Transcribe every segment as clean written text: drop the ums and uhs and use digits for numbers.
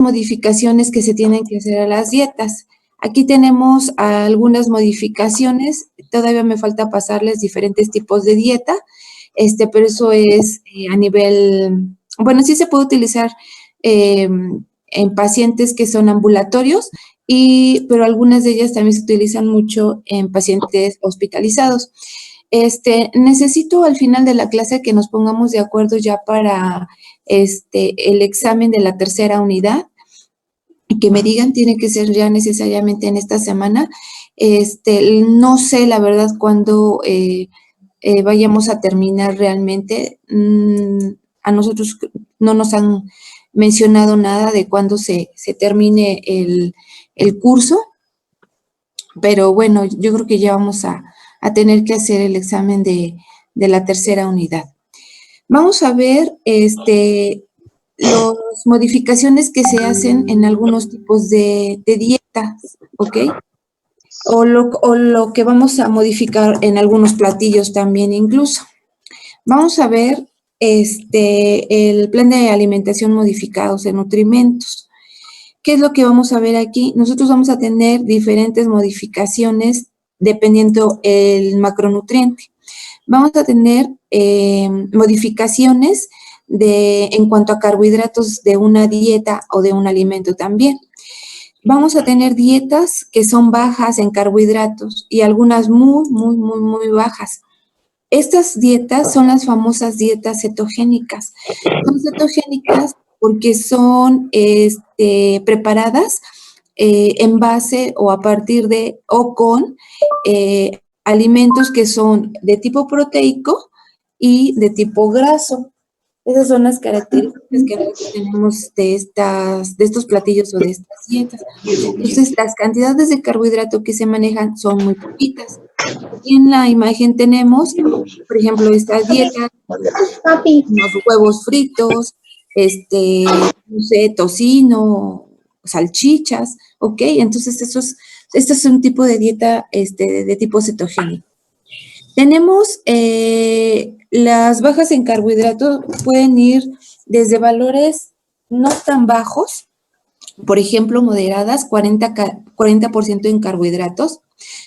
modificaciones que se tienen que hacer a las dietas. Aquí tenemos algunas modificaciones, todavía me falta pasarles diferentes tipos de dieta, pero eso es a nivel, bueno, sí se puede utilizar en pacientes que son ambulatorios, pero algunas de ellas también se utilizan mucho en pacientes hospitalizados. Necesito al final de la clase que nos pongamos de acuerdo ya para el examen de la tercera unidad, que me digan, tiene que ser ya necesariamente en esta semana. No sé la verdad cuándo vayamos a terminar realmente. A nosotros no nos han mencionado nada de cuándo se termine el curso, pero bueno, yo creo que ya vamos a tener que hacer el examen de la tercera unidad. Vamos a ver las modificaciones que se hacen en algunos tipos de dietas, ¿ok? O lo que vamos a modificar en algunos platillos también incluso. Vamos a ver el plan de alimentación modificados en nutrimentos. ¿Qué es lo que vamos a ver aquí? Nosotros vamos a tener diferentes modificaciones dependiendo el macronutriente. Vamos a tener modificaciones en cuanto a carbohidratos de una dieta o de un alimento también. Vamos a tener dietas que son bajas en carbohidratos y algunas muy, muy, muy, muy bajas. Estas dietas son las famosas dietas cetogénicas. Son cetogénicas porque son preparadas en base o a partir de o con alimentos que son de tipo proteico y de tipo graso. Esas son las características que nosotros tenemos de estos platillos o de estas dietas. Entonces, las cantidades de carbohidrato que se manejan son muy poquitas. Y en la imagen tenemos, por ejemplo, estas dietas, unos huevos fritos, no sé, tocino, salchichas, ¿ok? Entonces, esto es un tipo de dieta de tipo cetogénico. Tenemos las bajas en carbohidratos, pueden ir desde valores no tan bajos, por ejemplo, moderadas, 40% en carbohidratos.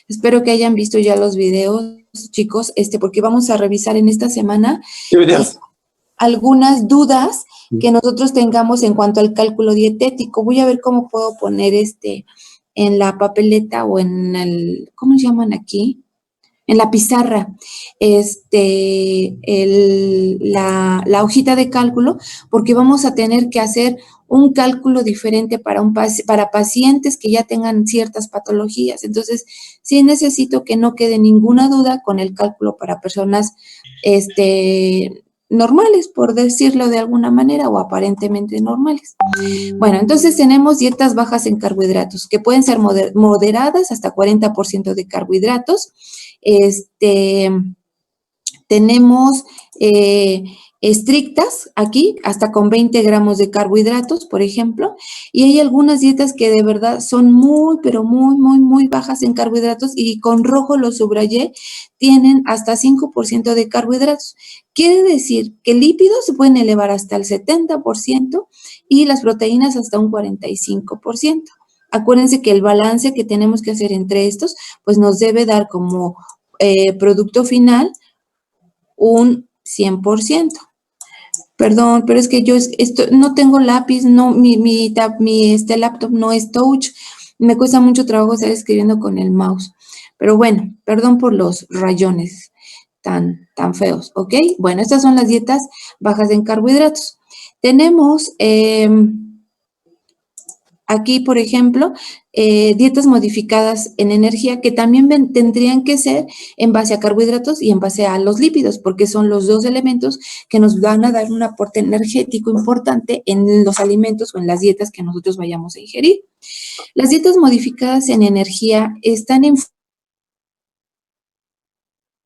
Espero que hayan visto ya los videos, chicos, porque vamos a revisar en esta semana algunas dudas que nosotros tengamos en cuanto al cálculo dietético. Voy a ver cómo puedo poner en la papeleta o en el, ¿cómo se llaman aquí? En la pizarra, la hojita de cálculo, porque vamos a tener que hacer un cálculo diferente para pacientes que ya tengan ciertas patologías. Entonces, sí necesito que no quede ninguna duda con el cálculo para personas normales, por decirlo de alguna manera, o aparentemente normales. Bueno, entonces tenemos dietas bajas en carbohidratos, que pueden ser moderadas hasta 40% de carbohidratos. Tenemos estrictas aquí, hasta con 20 gramos de carbohidratos, por ejemplo, y hay algunas dietas que de verdad son muy, pero muy, muy, muy bajas en carbohidratos, y con rojo lo subrayé, tienen hasta 5% de carbohidratos. Quiere decir que lípidos se pueden elevar hasta el 70% y las proteínas hasta un 45%. Acuérdense que el balance que tenemos que hacer entre estos, pues nos debe dar como producto final un 100%. Perdón, pero es que yo no tengo lápiz, no, mi laptop no es touch, me cuesta mucho trabajo estar escribiendo con el mouse. Pero bueno, perdón por los rayones tan feos, ¿ok? Bueno, estas son las dietas bajas en carbohidratos. Tenemos aquí, por ejemplo, dietas modificadas en energía que también tendrían que ser en base a carbohidratos y en base a los lípidos, porque son los dos elementos que nos van a dar un aporte energético importante en los alimentos o en las dietas que nosotros vayamos a ingerir. Las dietas modificadas en energía están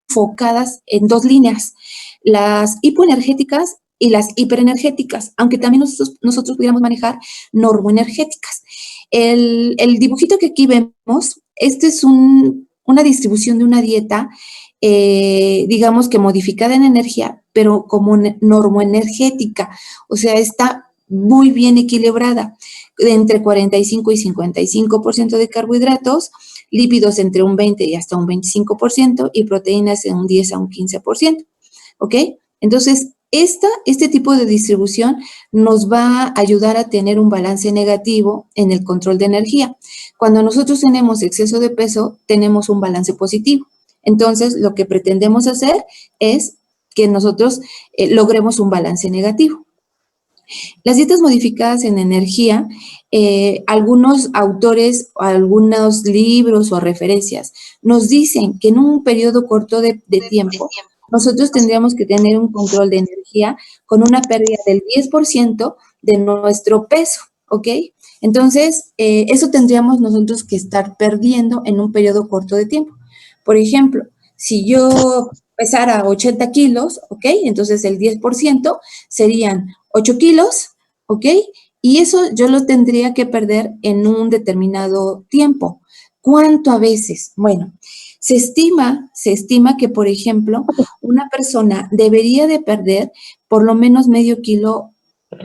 enfocadas en dos líneas, las hipoenergéticas y las hiperenergéticas, aunque también nosotros pudiéramos manejar normoenergéticas. El dibujito que aquí vemos, es una distribución de una dieta, digamos que modificada en energía, pero como normoenergética, o sea, está muy bien equilibrada, entre 45 y 55% de carbohidratos, lípidos entre un 20 y hasta un 25% y proteínas en un 10 a un 15%, ¿ok? Entonces, este tipo de distribución nos va a ayudar a tener un balance negativo en el control de energía. Cuando nosotros tenemos exceso de peso, tenemos un balance positivo. Entonces, lo que pretendemos hacer es que nosotros logremos un balance negativo. Las dietas modificadas en energía, algunos autores, algunos libros o referencias nos dicen que en un periodo corto de tiempo, nosotros tendríamos que tener un control de energía con una pérdida del 10% de nuestro peso, ¿ok? Entonces, eso tendríamos nosotros que estar perdiendo en un periodo corto de tiempo. Por ejemplo, si yo pesara 80 kilos, ¿ok? Entonces el 10% serían 8 kilos, ¿ok? Y eso yo lo tendría que perder en un determinado tiempo. ¿Cuánto a veces? Bueno, se estima que, por ejemplo, una persona debería de perder por lo menos medio kilo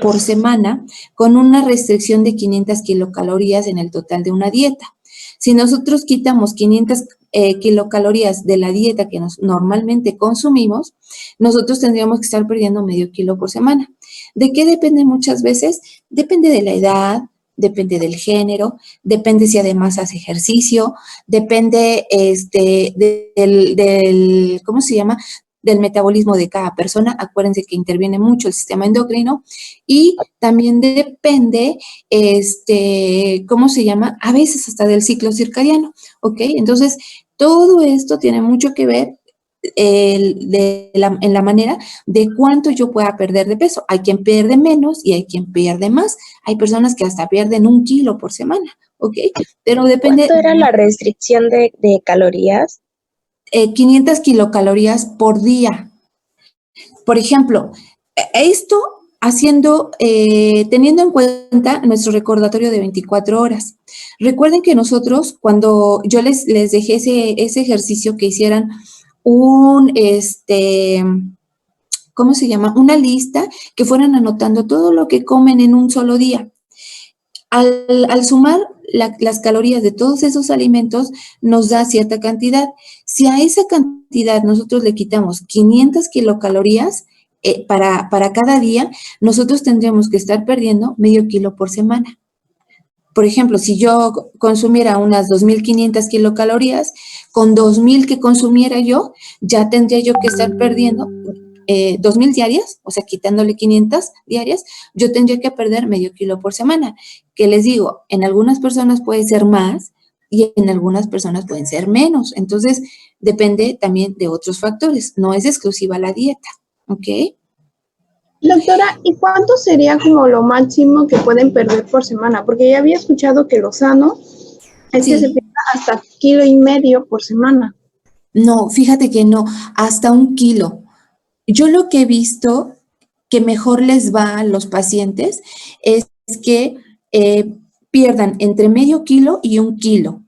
por semana con una restricción de 500 kilocalorías en el total de una dieta. Si nosotros quitamos 500 kilocalorías de la dieta que normalmente consumimos, nosotros tendríamos que estar perdiendo medio kilo por semana. ¿De qué depende muchas veces? Depende de la edad, depende del género, depende si además hace ejercicio, depende ¿cómo se llama? Del metabolismo de cada persona. Acuérdense que interviene mucho el sistema endocrino y también depende, ¿cómo se llama? A veces hasta del ciclo circadiano, ¿ok? Entonces, todo esto tiene mucho que ver en la manera de cuánto yo pueda perder de peso. Hay quien pierde menos y hay quien pierde más. Hay personas que hasta pierden 1 kilo por semana, ¿ok? Pero depende. ¿Cuánto era la restricción de calorías? 500 kilocalorías por día. Por ejemplo, esto teniendo en cuenta nuestro recordatorio de 24 horas. Recuerden que nosotros, cuando yo les dejé ese ejercicio que hicieran ¿cómo se llama? Una lista que fueran anotando todo lo que comen en un solo día. Al sumar las calorías de todos esos alimentos, nos da cierta cantidad. Si a esa cantidad nosotros le quitamos 500 kilocalorías para cada día, nosotros tendríamos que estar perdiendo medio kilo por semana. Por ejemplo, si yo consumiera unas 2.500 kilocalorías, con 2.000 que consumiera yo, ya tendría yo que estar perdiendo 2.000 diarias, o sea, quitándole 500 diarias, yo tendría que perder medio kilo por semana. Que les digo, en algunas personas puede ser más y en algunas personas pueden ser menos. Entonces, depende también de otros factores. No es exclusiva la dieta, ¿ok? Doctora, ¿y cuánto sería como lo máximo que pueden perder por semana? Porque ya había escuchado que lo sano es que se pierda hasta 1,5 kilos por semana. No, fíjate que no, hasta 1 kilo. Yo lo que he visto que mejor les va a los pacientes es que pierdan entre medio kilo y 1 kilo.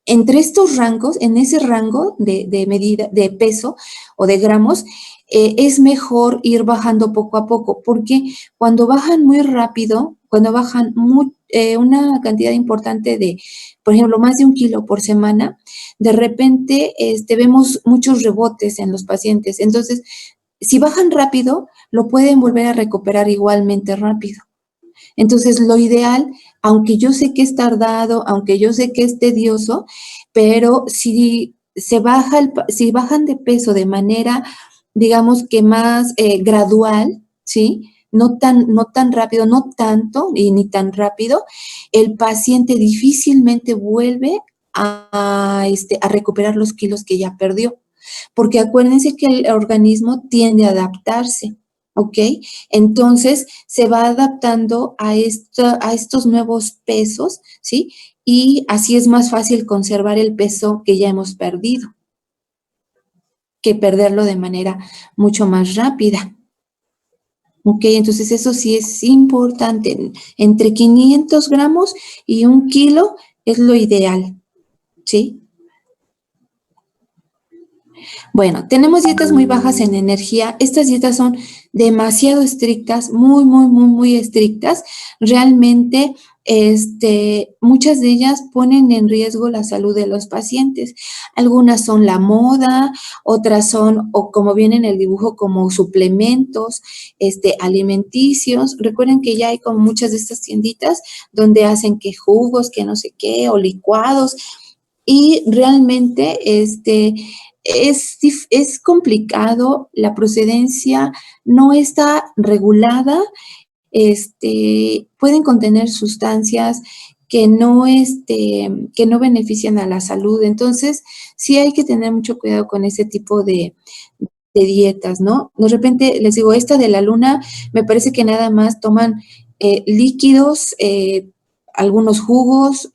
Entre estos rangos, en ese rango de medida, de peso o de gramos, es mejor ir bajando poco a poco, porque cuando bajan muy rápido, cuando bajan una cantidad importante de, por ejemplo, más de 1 kilo por semana, de repente vemos muchos rebotes en los pacientes. Entonces, si bajan rápido, lo pueden volver a recuperar igualmente rápido. Entonces, lo ideal, aunque yo sé que es tardado, aunque yo sé que es tedioso, pero si bajan de peso de manera, digamos que más gradual, ¿sí? No tan rápido, no tanto y ni tan rápido, el paciente difícilmente vuelve a recuperar los kilos que ya perdió. Porque acuérdense que el organismo tiende a adaptarse. ¿Ok? Entonces se va adaptando a estos nuevos pesos, ¿sí? Y así es más fácil conservar el peso que ya hemos perdido que perderlo de manera mucho más rápida. ¿Ok? Entonces eso sí es importante. Entre 500 gramos y 1 kilo es lo ideal, ¿sí? Bueno, tenemos dietas muy bajas en energía. Estas dietas son demasiado estrictas, muy estrictas. Realmente, muchas de ellas ponen en riesgo la salud de los pacientes. Algunas son la moda, otras son, o como viene en el dibujo, como suplementos, alimenticios. Recuerden que ya hay como muchas de estas tienditas donde hacen que jugos, que no sé qué, o licuados. Y realmente, es complicado, la procedencia no está regulada, pueden contener sustancias que no benefician a la salud. Entonces, sí hay que tener mucho cuidado con ese tipo de dietas, ¿no? De repente, les digo, esta de la luna, me parece que nada más toman líquidos, algunos jugos,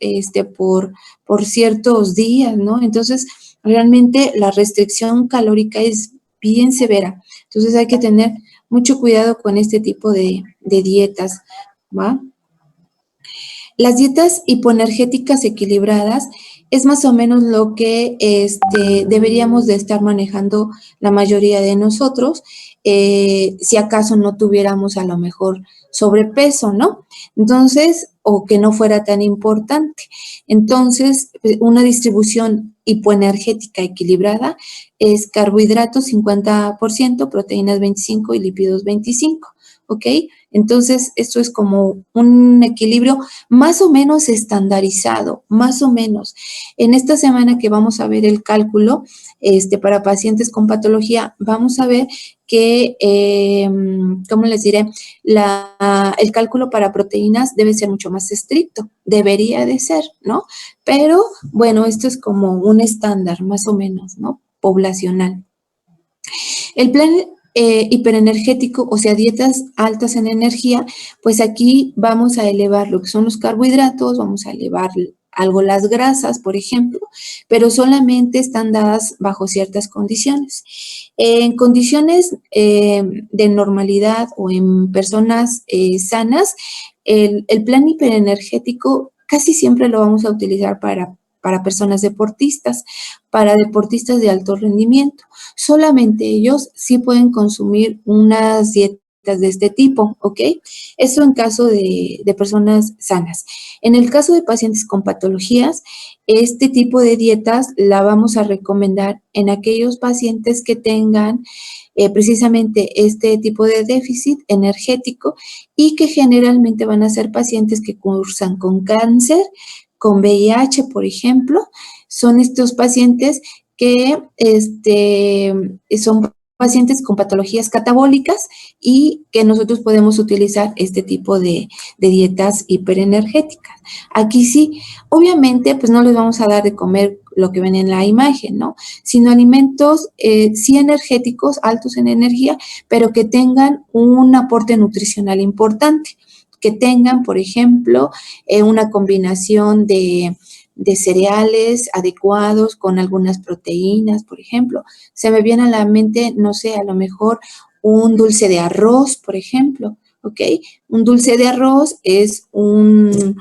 por ciertos días, ¿no? Entonces, realmente la restricción calórica es bien severa. Entonces, hay que tener mucho cuidado con este tipo de dietas, ¿va? Las dietas hipoenergéticas equilibradas es más o menos lo que deberíamos de estar manejando la mayoría de nosotros, si acaso no tuviéramos a lo mejor sobrepeso, ¿no? Entonces, o que no fuera tan importante. Entonces, una distribución hipoenergética equilibrada es carbohidratos 50%, proteínas 25% y lípidos 25%, ¿ok? Entonces, esto es como un equilibrio más o menos estandarizado, más o menos. En esta semana que vamos a ver el cálculo, para pacientes con patología, vamos a ver que, ¿cómo les diré? El cálculo para proteínas debe ser mucho más estricto, debería de ser, ¿no? Pero, bueno, esto es como un estándar, más o menos, ¿no? Poblacional. El plan hiperenergético, o sea, dietas altas en energía, pues aquí vamos a elevar lo que son los carbohidratos, vamos a elevar algo las grasas, por ejemplo, pero solamente están dadas bajo ciertas condiciones. En condiciones de normalidad o en personas sanas, el plan hiperenergético casi siempre lo vamos a utilizar para personas deportistas, para deportistas de alto rendimiento. Solamente ellos sí pueden consumir unas dietas de este tipo, ¿ok? Eso en caso de personas sanas. En el caso de pacientes con patologías, este tipo de dietas la vamos a recomendar en aquellos pacientes que tengan precisamente este tipo de déficit energético y que generalmente van a ser pacientes que cursan con cáncer, con VIH, por ejemplo. Son estos pacientes que son pacientes con patologías catabólicas y que nosotros podemos utilizar este tipo de dietas hiperenergéticas. Aquí sí, obviamente, pues no les vamos a dar de comer lo que ven en la imagen, ¿no? Sino alimentos sí energéticos, altos en energía, pero que tengan un aporte nutricional importante, que tengan, por ejemplo, una combinación de cereales adecuados con algunas proteínas, por ejemplo. Se me viene a la mente, no sé, a lo mejor un dulce de arroz, por ejemplo, ¿ok? Un dulce de arroz es un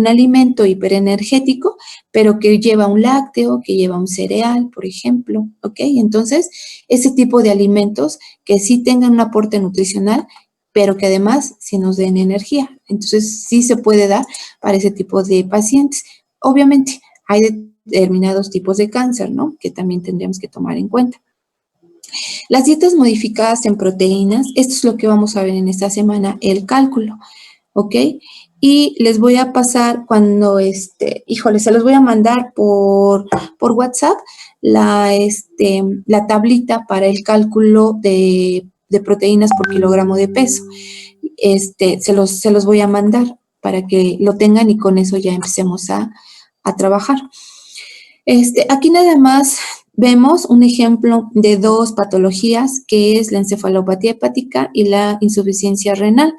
alimento hiperenergético, pero que lleva un lácteo, que lleva un cereal, por ejemplo, ¿ok? Entonces, ese tipo de alimentos que sí tengan un aporte nutricional, pero que además sí nos den energía. Entonces, sí se puede dar para ese tipo de pacientes. Obviamente, hay determinados tipos de cáncer, ¿no? Que también tendríamos que tomar en cuenta. Las dietas modificadas en proteínas, esto es lo que vamos a ver en esta semana, el cálculo, ¿ok? Y les voy a pasar cuando, se los voy a mandar por WhatsApp la tablita para el cálculo de proteínas por kilogramo de peso. Se los voy a mandar para que lo tengan y con eso ya empecemos a trabajar. Aquí nada más vemos un ejemplo de dos patologías, que es la encefalopatía hepática y la insuficiencia renal.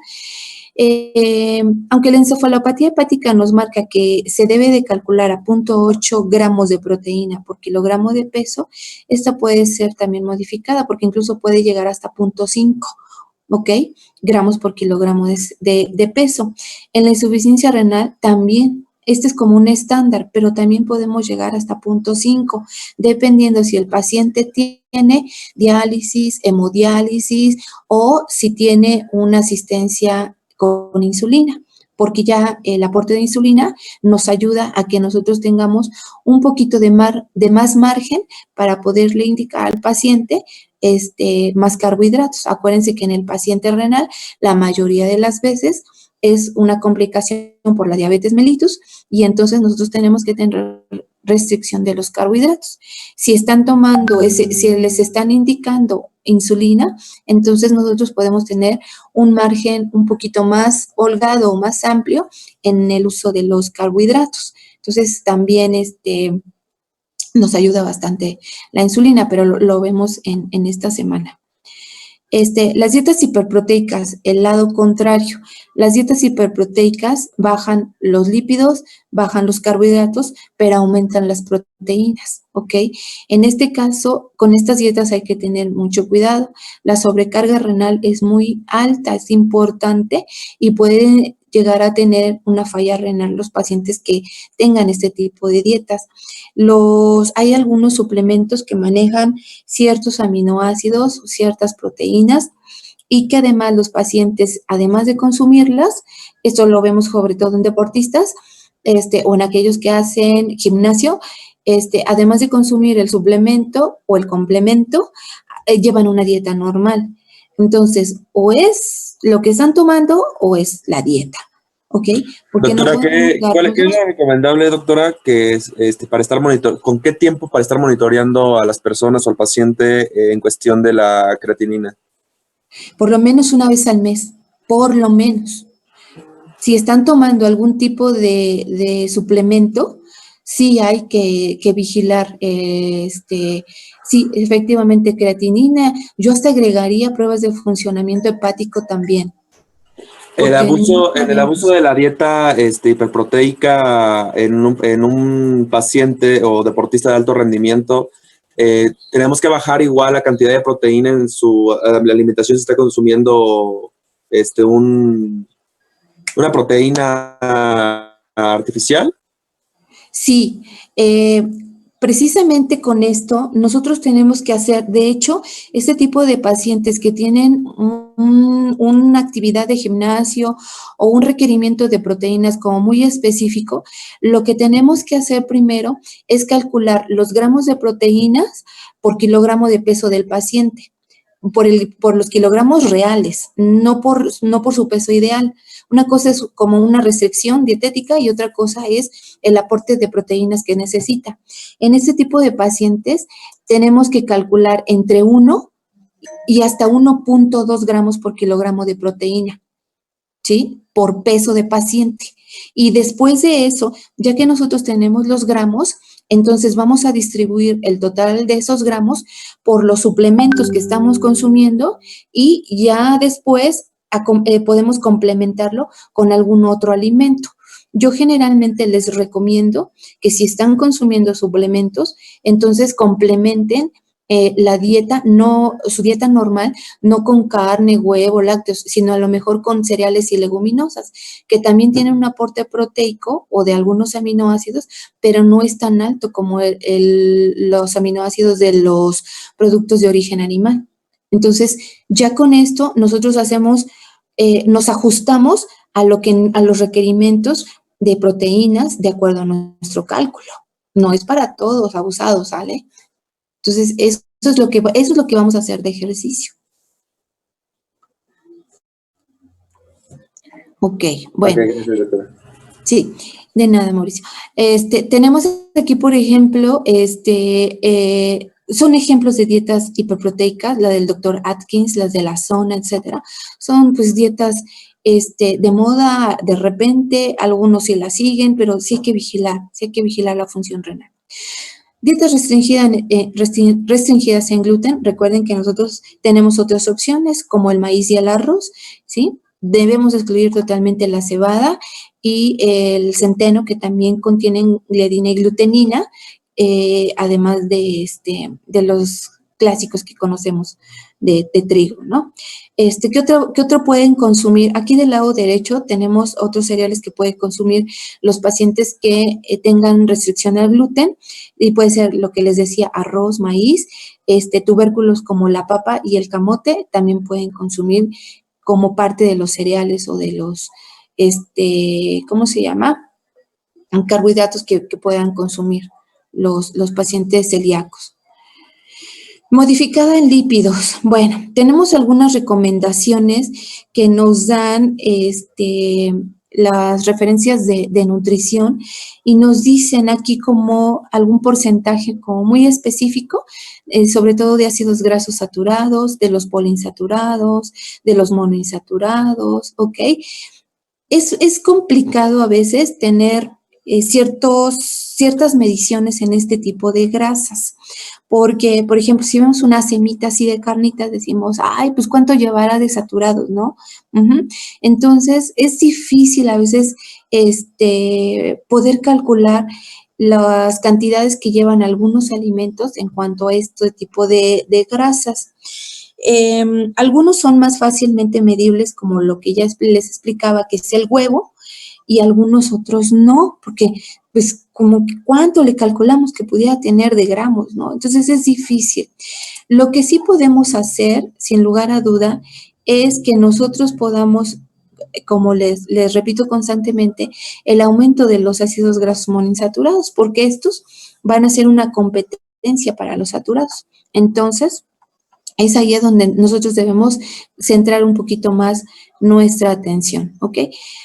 Aunque la encefalopatía hepática nos marca que se debe de calcular a 0.8 gramos de proteína por kilogramo de peso, esta puede ser también modificada porque incluso puede llegar hasta 0.5, ¿ok? Gramos por kilogramo de peso. En la insuficiencia renal también Este es como un estándar, pero también podemos llegar hasta 0.5, dependiendo si el paciente tiene diálisis, hemodiálisis o si tiene una asistencia con insulina, porque ya el aporte de insulina nos ayuda a que nosotros tengamos un poquito de más margen para poderle indicar al paciente más carbohidratos. Acuérdense que en el paciente renal, la mayoría de las veces es una complicación por la diabetes mellitus y entonces nosotros tenemos que tener restricción de los carbohidratos. Si están tomando, si les están indicando insulina, entonces nosotros podemos tener un margen un poquito más holgado o más amplio en el uso de los carbohidratos. Entonces también nos ayuda bastante la insulina, pero lo vemos en esta semana. Las dietas hiperproteicas, el lado contrario. Las dietas hiperproteicas bajan los lípidos, bajan los carbohidratos, pero aumentan las proteínas, ¿ok? En este caso, con estas dietas hay que tener mucho cuidado. La sobrecarga renal es muy alta, es importante y puede llegar a tener una falla renal los pacientes que tengan este tipo de dietas. Hay algunos suplementos que manejan ciertos aminoácidos, ciertas proteínas, y que además los pacientes, además de consumirlas, esto lo vemos sobre todo en deportistas, o en aquellos que hacen gimnasio, además de consumir el suplemento o el complemento, llevan una dieta normal. Entonces, o es lo que están tomando o es la dieta. ¿Ok? Porque doctora, ¿qué es lo recomendable, doctora, que es para estar con qué tiempo para estar monitoreando a las personas o al paciente en cuestión de la creatinina? Por lo menos una vez al mes, por lo menos. Si están tomando algún tipo de suplemento, sí hay que vigilar, sí, efectivamente, creatinina. Yo hasta agregaría pruebas de funcionamiento hepático también. El abuso de la dieta hiperproteica en un paciente o deportista de alto rendimiento, tenemos que bajar igual la cantidad de proteína en la alimentación. Se está consumiendo una proteína artificial. Sí, precisamente con esto nosotros tenemos que hacer, de hecho, este tipo de pacientes que tienen una actividad de gimnasio o un requerimiento de proteínas como muy específico, lo que tenemos que hacer primero es calcular los gramos de proteínas por kilogramo de peso del paciente, por los kilogramos reales, no por su peso ideal. Una cosa es como una restricción dietética y otra cosa es el aporte de proteínas que necesita. En este tipo de pacientes tenemos que calcular entre 1 y hasta 1.2 gramos por kilogramo de proteína, ¿sí? Por peso de paciente. Y después de eso, ya que nosotros tenemos los gramos, entonces vamos a distribuir el total de esos gramos por los suplementos que estamos consumiendo y ya después podemos complementarlo con algún otro alimento. Yo generalmente les recomiendo que si están consumiendo suplementos, entonces complementen la dieta, su dieta normal, no con carne, huevo, lácteos, sino a lo mejor con cereales y leguminosas, que también tienen un aporte proteico o de algunos aminoácidos, pero no es tan alto como los aminoácidos de los productos de origen animal. Entonces, ya con esto nosotros nos ajustamos a los requerimientos de proteínas de acuerdo a nuestro cálculo. No es para todos abusados, ¿sale? Entonces, eso es lo que vamos a hacer de ejercicio. Ok, bueno. Okay, sí, de nada, Mauricio. Tenemos aquí, por ejemplo, son ejemplos de dietas hiperproteicas, la del doctor Atkins, las de la Zona, etcétera. Son, pues, dietas de moda, de repente, algunos sí la siguen, pero sí hay que vigilar la función renal. Dietas restringidas en gluten. Recuerden que nosotros tenemos otras opciones como el maíz y el arroz, ¿sí? Debemos excluir totalmente la cebada y el centeno, que también contienen gliadina y glutenina, además de los clásicos que conocemos de trigo, ¿no? ¿Qué otro pueden consumir? Aquí del lado derecho tenemos otros cereales que pueden consumir los pacientes que tengan restricción al gluten, y puede ser lo que les decía, arroz, maíz, tubérculos como la papa y el camote también pueden consumir como parte de los cereales o de los, ¿cómo se llama? Carbohidratos que puedan consumir los pacientes celíacos. Modificada en lípidos. Bueno, tenemos algunas recomendaciones que nos dan las referencias de nutrición y nos dicen aquí como algún porcentaje como muy específico, sobre todo de ácidos grasos saturados, de los poliinsaturados, de los monoinsaturados, ¿ok? Es complicado a veces tener ciertas mediciones en este tipo de grasas, porque, por ejemplo, si vemos una semita así de carnitas, decimos, ay, pues cuánto llevará de saturados, ¿no? Entonces, es difícil a veces poder calcular las cantidades que llevan algunos alimentos en cuanto a este tipo de grasas. Algunos son más fácilmente medibles, como lo que ya les explicaba, que es el huevo, y algunos otros no, porque pues como que cuánto le calculamos que pudiera tener de gramos, ¿no? Entonces es difícil. Lo que sí podemos hacer, sin lugar a duda, es que nosotros podamos, como les repito constantemente, el aumento de los ácidos grasos monoinsaturados, porque estos van a ser una competencia para los saturados. Entonces, es ahí donde nosotros debemos centrar un poquito más nuestra atención, ¿ok?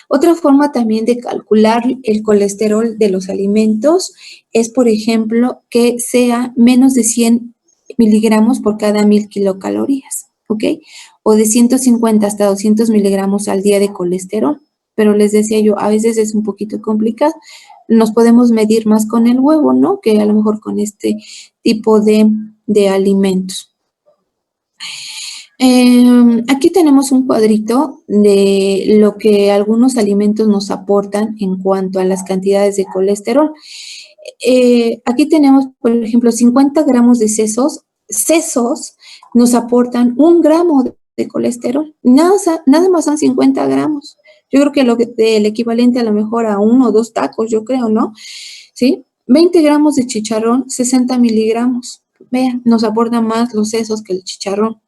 Otra forma también de calcular el colesterol de los alimentos es, por ejemplo, que sea menos de 100 miligramos por cada 1000 kilocalorías, ¿ok? O de 150 hasta 200 miligramos al día de colesterol. Pero les decía yo, a veces es un poquito complicado. Nos podemos medir más con el huevo, ¿no? Que a lo mejor con este tipo de alimentos. Aquí tenemos un cuadrito de lo que algunos alimentos nos aportan en cuanto a las cantidades de colesterol. Aquí tenemos, por ejemplo, 50 gramos de sesos. Sesos nos aportan 1 gramo de colesterol. Nada más son 50 gramos. Yo creo que el equivalente a lo mejor a 1 o 2 tacos, yo creo, ¿no? ¿Sí? 20 gramos de chicharrón, 60 miligramos. Vean, nos aportan más los sesos que el chicharrón.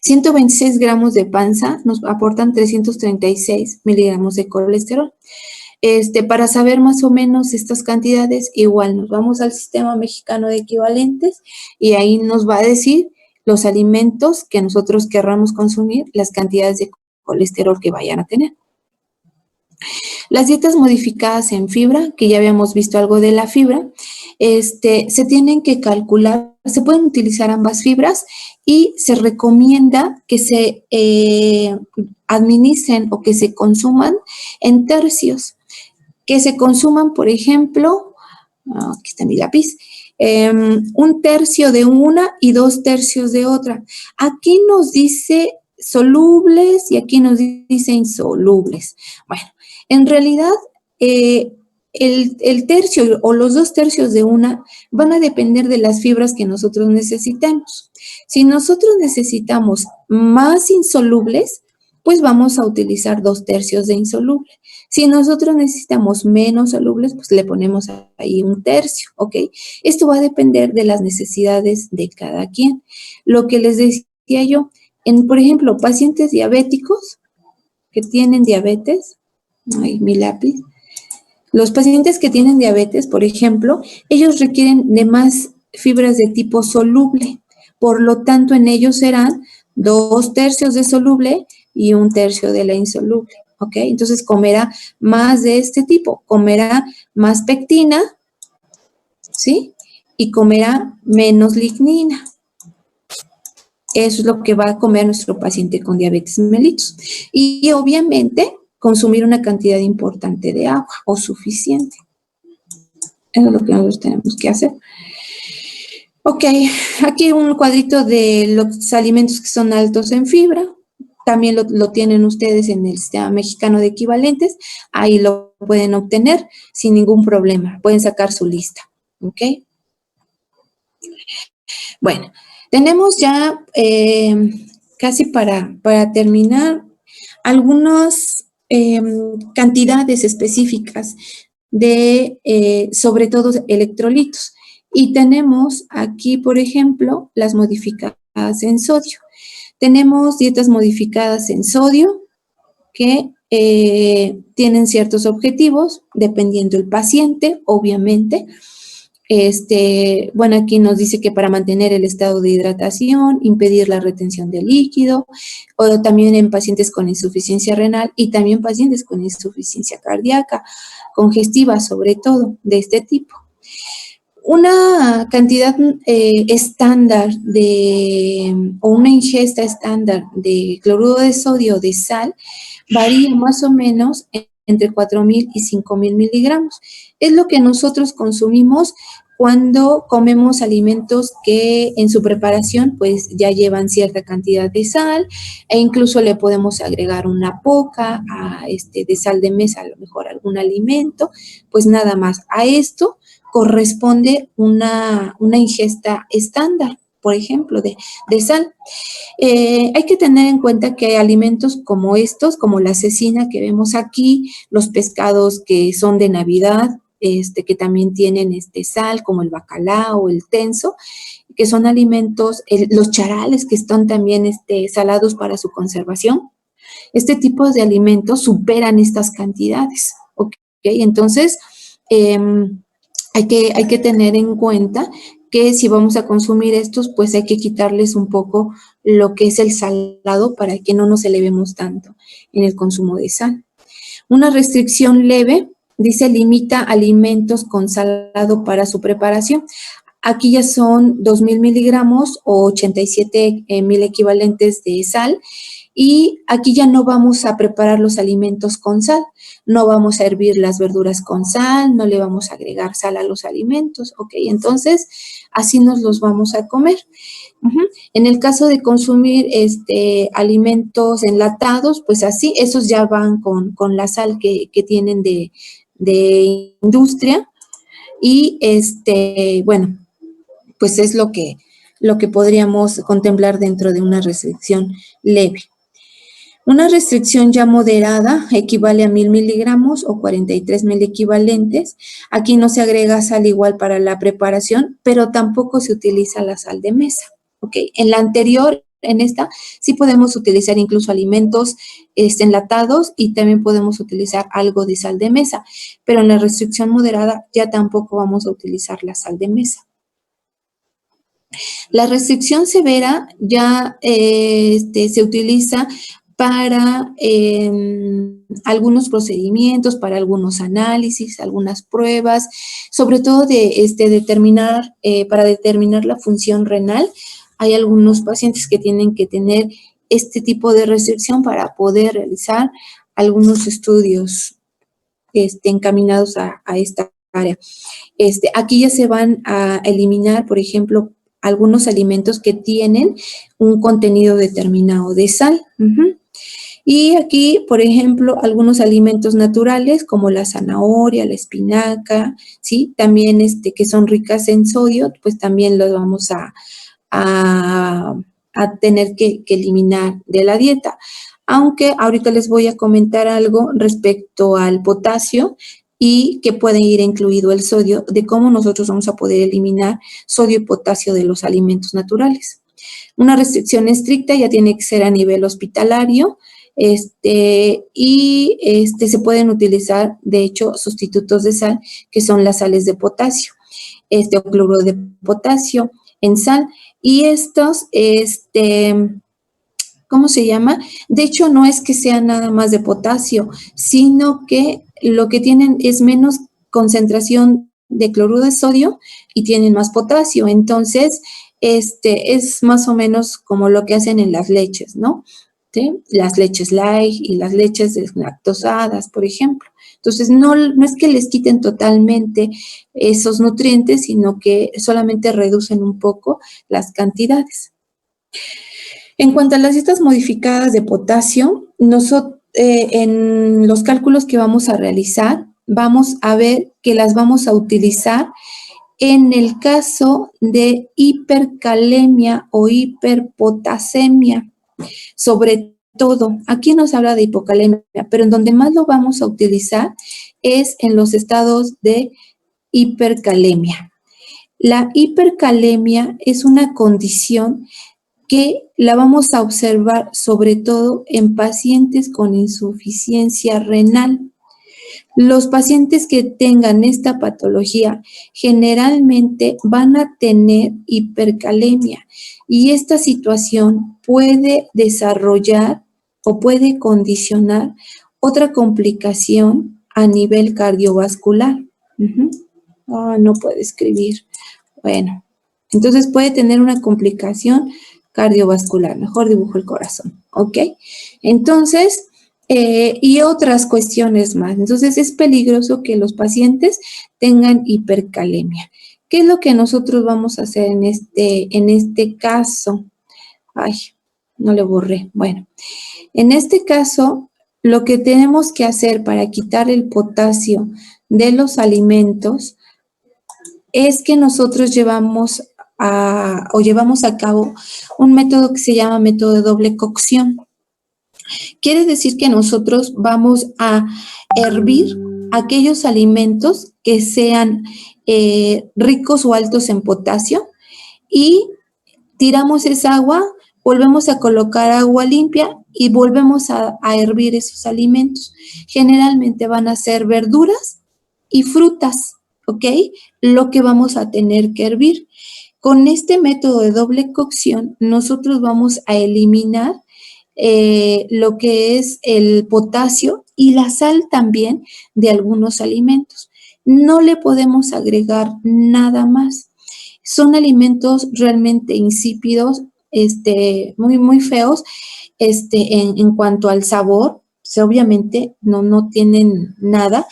126 gramos de panza nos aportan 336 miligramos de colesterol. Para saber más o menos estas cantidades, igual nos vamos al Sistema Mexicano de Equivalentes y ahí nos va a decir los alimentos que nosotros querramos consumir, las cantidades de colesterol que vayan a tener. Las dietas modificadas en fibra, que ya habíamos visto algo de la fibra, se tienen que calcular, se pueden utilizar ambas fibras y se recomienda que se administren o que se consuman en tercios. Que se consuman, por ejemplo, aquí está mi lápiz, 1 tercio de una y 2 tercios de otra. Aquí nos dice solubles y aquí nos dice insolubles. Bueno, en realidad, el tercio o los 2 tercios de una van a depender de las fibras que nosotros necesitemos. Si nosotros necesitamos más insolubles, pues vamos a utilizar 2 tercios de insoluble. Si nosotros necesitamos menos solubles, pues le ponemos ahí 1 tercio, ¿ok? Esto va a depender de las necesidades de cada quien. Lo que les decía yo, por ejemplo, pacientes diabéticos que tienen diabetes, ay, mi lápiz. Los pacientes que tienen diabetes, por ejemplo, ellos requieren de más fibras de tipo soluble. Por lo tanto, en ellos serán 2 tercios de soluble y 1 tercio de la insoluble, ¿ok? Entonces, comerá más de este tipo. Comerá más pectina, ¿sí? Y comerá menos lignina. Eso es lo que va a comer nuestro paciente con diabetes mellitus. Y obviamente, consumir una cantidad importante de agua o suficiente. Eso es lo que nosotros tenemos que hacer. Ok, aquí un cuadrito de los alimentos que son altos en fibra. También lo tienen ustedes en el Sistema Mexicano de Equivalentes. Ahí lo pueden obtener sin ningún problema. Pueden sacar su lista. Ok. Bueno, tenemos ya casi para terminar, algunas cantidades específicas de, sobre todo, electrolitos. Y tenemos aquí, por ejemplo, las modificadas en sodio. Tenemos dietas modificadas en sodio que tienen ciertos objetivos, dependiendo del paciente, obviamente. Bueno, aquí nos dice que para mantener el estado de hidratación, impedir la retención de líquido, o también en pacientes con insuficiencia renal y también pacientes con insuficiencia cardíaca, congestiva sobre todo, de este tipo. Una cantidad estándar o una ingesta estándar de cloruro de sodio de sal varía más o menos entre 4.000 y 5.000 miligramos. Es lo que nosotros consumimos cuando comemos alimentos que en su preparación pues ya llevan cierta cantidad de sal, e incluso le podemos agregar una poca de sal de mesa, a lo mejor algún alimento, pues nada más. A esto corresponde una ingesta estándar, por ejemplo, de sal. Hay que tener en cuenta que hay alimentos como estos, como la cecina que vemos aquí, los pescados que son de Navidad, que también tienen sal, como el bacalao o el tenzo, que son alimentos, los charales que están también salados para su conservación. Este tipo de alimentos superan estas cantidades, ¿ok? Entonces, hay que tener en cuenta que si vamos a consumir estos, pues hay que quitarles un poco lo que es el salado para que no nos elevemos tanto en el consumo de sal. Una restricción leve, dice, limita alimentos con salado para su preparación. Aquí ya son 2.000 miligramos o 87.000 equivalentes de sal. Y aquí ya no vamos a preparar los alimentos con sal, no vamos a hervir las verduras con sal, no le vamos a agregar sal a los alimentos, ¿ok? Entonces, así nos los vamos a comer. En el caso de consumir alimentos enlatados, pues así, esos ya van con la sal que tienen de industria y, bueno, pues es lo que podríamos contemplar dentro de una restricción leve. Una restricción ya moderada equivale a 1.000 miligramos o 43.000 equivalentes. Aquí no se agrega sal igual para la preparación, pero tampoco se utiliza la sal de mesa. ¿Ok? En la anterior, en esta, sí podemos utilizar incluso alimentos enlatados y también podemos utilizar algo de sal de mesa, pero en la restricción moderada ya tampoco vamos a utilizar la sal de mesa. La restricción severa ya se utiliza para algunos procedimientos, para algunos análisis, algunas pruebas, sobre todo para determinar la función renal. Hay algunos pacientes que tienen que tener este tipo de restricción para poder realizar algunos estudios encaminados a esta área. Aquí ya se van a eliminar, por ejemplo, algunos alimentos que tienen un contenido determinado de sal. Y aquí, por ejemplo, algunos alimentos naturales como la zanahoria, la espinaca, ¿sí? También que son ricas en sodio, pues también los vamos a tener que eliminar de la dieta. Aunque ahorita les voy a comentar algo respecto al potasio y que puede ir incluido el sodio, de cómo nosotros vamos a poder eliminar sodio y potasio de los alimentos naturales. Una restricción estricta ya tiene que ser a nivel hospitalario, y se pueden utilizar, de hecho, sustitutos de sal, que son las sales de potasio, o cloruro de potasio en sal, y estos, ¿cómo se llama? De hecho, no es que sea nada más de potasio, sino que lo que tienen es menos concentración de cloruro de sodio y tienen más potasio, entonces, es más o menos como lo que hacen en las leches, ¿no? ¿Sí? Las leches light y las leches deslactosadas, por ejemplo. Entonces, no es que les quiten totalmente esos nutrientes, sino que solamente reducen un poco las cantidades. En cuanto a las dietas modificadas de potasio, en los cálculos que vamos a realizar, vamos a ver que las vamos a utilizar en el caso de hipercalemia o hiperpotasemia. Sobre todo, aquí nos habla de hipocalemia, pero en donde más lo vamos a utilizar es en los estados de hipercalemia. La hipercalemia es una condición que la vamos a observar sobre todo en pacientes con insuficiencia renal. Los pacientes que tengan esta patología generalmente van a tener hipercalemia y esta situación puede desarrollar o puede condicionar otra complicación a nivel cardiovascular. No puede escribir. Bueno, entonces puede tener una complicación cardiovascular. Mejor dibujo el corazón, ¿ok? Entonces, y otras cuestiones más. Entonces, es peligroso que los pacientes tengan hipercalemia. ¿Qué es lo que nosotros vamos a hacer en este caso? Ay, no le borré. Bueno, en este caso, lo que tenemos que hacer para quitar el potasio de los alimentos es que nosotros llevamos a cabo un método que se llama método de doble cocción. Quiere decir que nosotros vamos a hervir aquellos alimentos que sean ricos o altos en potasio y tiramos esa agua, volvemos a colocar agua limpia y volvemos a hervir esos alimentos. Generalmente van a ser verduras y frutas, ¿ok? Lo que vamos a tener que hervir. Con este método de doble cocción, nosotros vamos a eliminar lo que es el potasio y la sal también de algunos alimentos. No le podemos agregar nada más. Son alimentos realmente insípidos, muy, muy feos, en cuanto al sabor, obviamente no tienen nada.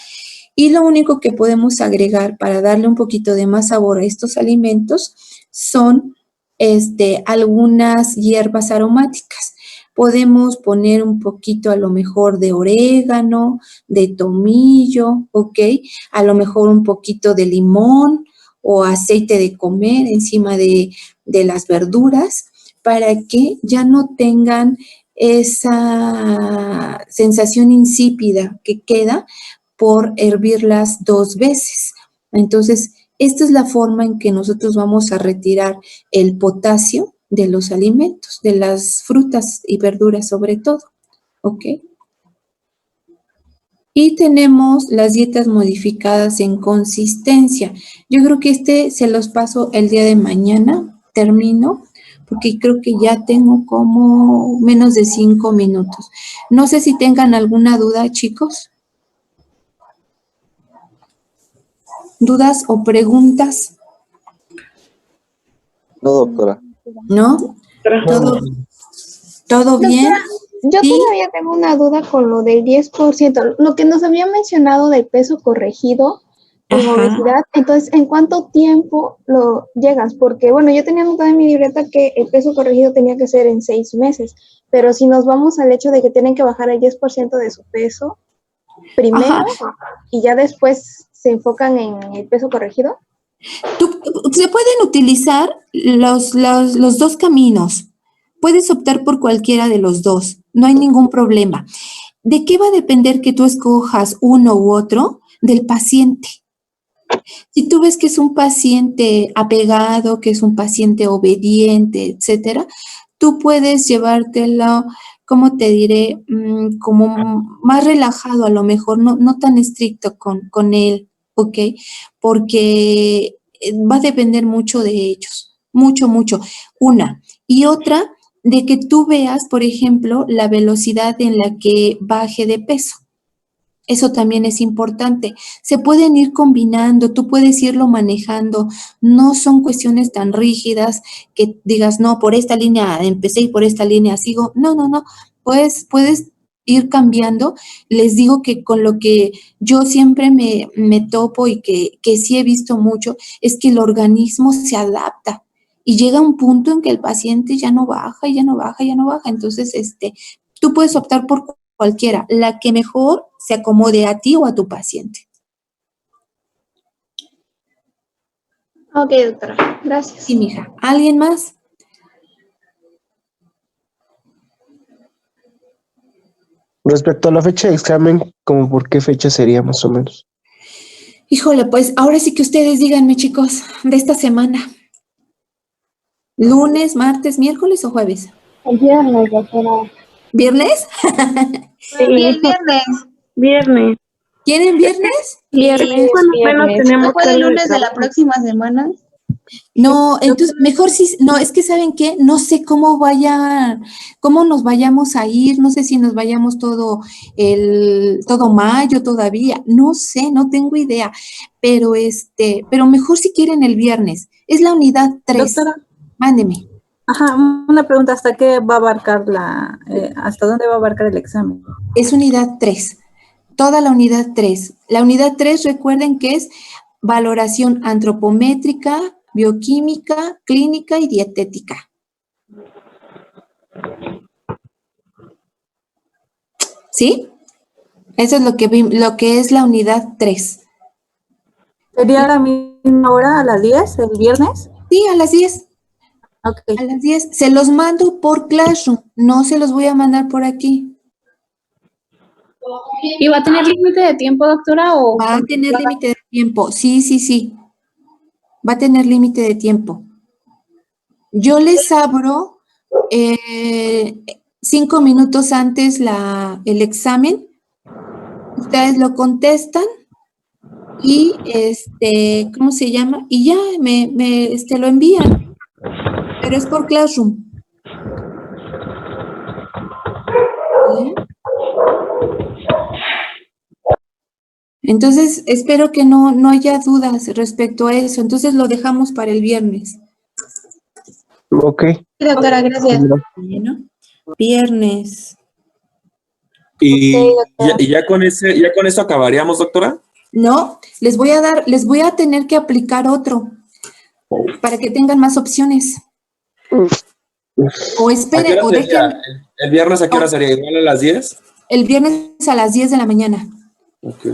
Y lo único que podemos agregar para darle un poquito de más sabor a estos alimentos son algunas hierbas aromáticas. Podemos poner un poquito a lo mejor de orégano, de tomillo, ¿ok? A lo mejor un poquito de limón o aceite de comer encima de las verduras para que ya no tengan esa sensación insípida que queda por hervirlas 2 veces. Entonces, esta es la forma en que nosotros vamos a retirar el potasio de los alimentos, de las frutas y verduras sobre todo, ¿ok? Y tenemos las dietas modificadas en consistencia. Yo creo que se los paso el día de mañana, termino, porque creo que ya tengo como menos de 5 minutos. No sé si tengan alguna duda, chicos. ¿Dudas o preguntas? No, doctora. ¿No? ¿Todo bien? Yo ¿Sí? todavía tengo una duda con lo del 10%. Lo que nos había mencionado del peso corregido en Ajá. obesidad, entonces, ¿en cuánto tiempo lo llegas? Porque, bueno, yo tenía notado en mi libreta que el peso corregido tenía que ser en 6 meses, pero si nos vamos al hecho de que tienen que bajar el 10% de su peso primero y ya después se enfocan en el peso corregido. Se pueden utilizar los dos caminos. Puedes optar por cualquiera de los dos. No hay ningún problema. ¿De qué va a depender que tú escojas uno u otro? Del paciente. Si tú ves que es un paciente apegado, que es un paciente obediente, etcétera, tú puedes llevártelo, ¿cómo te diré? Como más relajado, a lo mejor, no tan estricto con él, ¿ok? Porque va a depender mucho de ellos, mucho, mucho. Una. Y otra, de que tú veas, por ejemplo, la velocidad en la que baje de peso. Eso también es importante. Se pueden ir combinando, tú puedes irlo manejando. No son cuestiones tan rígidas que digas, no, por esta línea empecé y por esta línea sigo. No. Puedes ir cambiando. Les digo que con lo que yo siempre me topo y que sí he visto mucho es que el organismo se adapta y llega un punto en que el paciente ya no baja, ya no baja. Entonces, tú puedes optar por cualquiera, la que mejor se acomode a ti o a tu paciente. Ok, doctora. Gracias. Sí, mija. ¿Alguien más? Respecto a la fecha de examen, ¿como por qué fecha sería más o menos? Híjole, pues ahora sí que ustedes díganme, chicos, de esta semana. ¿Lunes, martes, miércoles o jueves? El viernes, doctora. ¿Viernes? Viernes. ¿Quieren viernes? Viernes. Bueno, menos tenemos ¿No puede el carga de lunes de la trabajo. próxima semana? No, entonces mejor sí, no, es que ¿saben qué? No sé cómo nos vayamos a ir, no sé si nos vayamos todo mayo todavía, no sé, no tengo idea, pero mejor si quieren el viernes, es la unidad 3. Doctora, Mándeme. ajá, una pregunta, ¿hasta qué va a abarcar hasta dónde va a abarcar el examen? Es unidad 3, toda la unidad 3. La unidad 3, recuerden que es valoración antropométrica, bioquímica, clínica y dietética. ¿Sí? Eso es lo que es la unidad 3. ¿Sería a la misma hora, a las 10, el viernes? Sí, a las 10. Ok. A las 10. Se los mando por Classroom, no se los voy a mandar por aquí. ¿Y va a tener límite de tiempo, doctora? ¿O Va a tener límite de tiempo, sí. Va a tener límite de tiempo. Yo les abro 5 minutos antes el examen. Ustedes lo contestan y ¿cómo se llama? Y ya me lo envían. Pero es por Classroom. ¿Vale? Entonces, espero que no haya dudas respecto a eso. Entonces, lo dejamos para el viernes. Ok. Sí, doctora, gracias. Bueno, viernes. Y, Ok, doctora. ya con eso acabaríamos, doctora. No, les voy a tener que aplicar otro para que tengan más opciones. O ¿A qué esperen, hora o sería? dejen ¿El viernes a qué hora sería? ¿Igual a las 10? el viernes a las 10 de la mañana. Ok.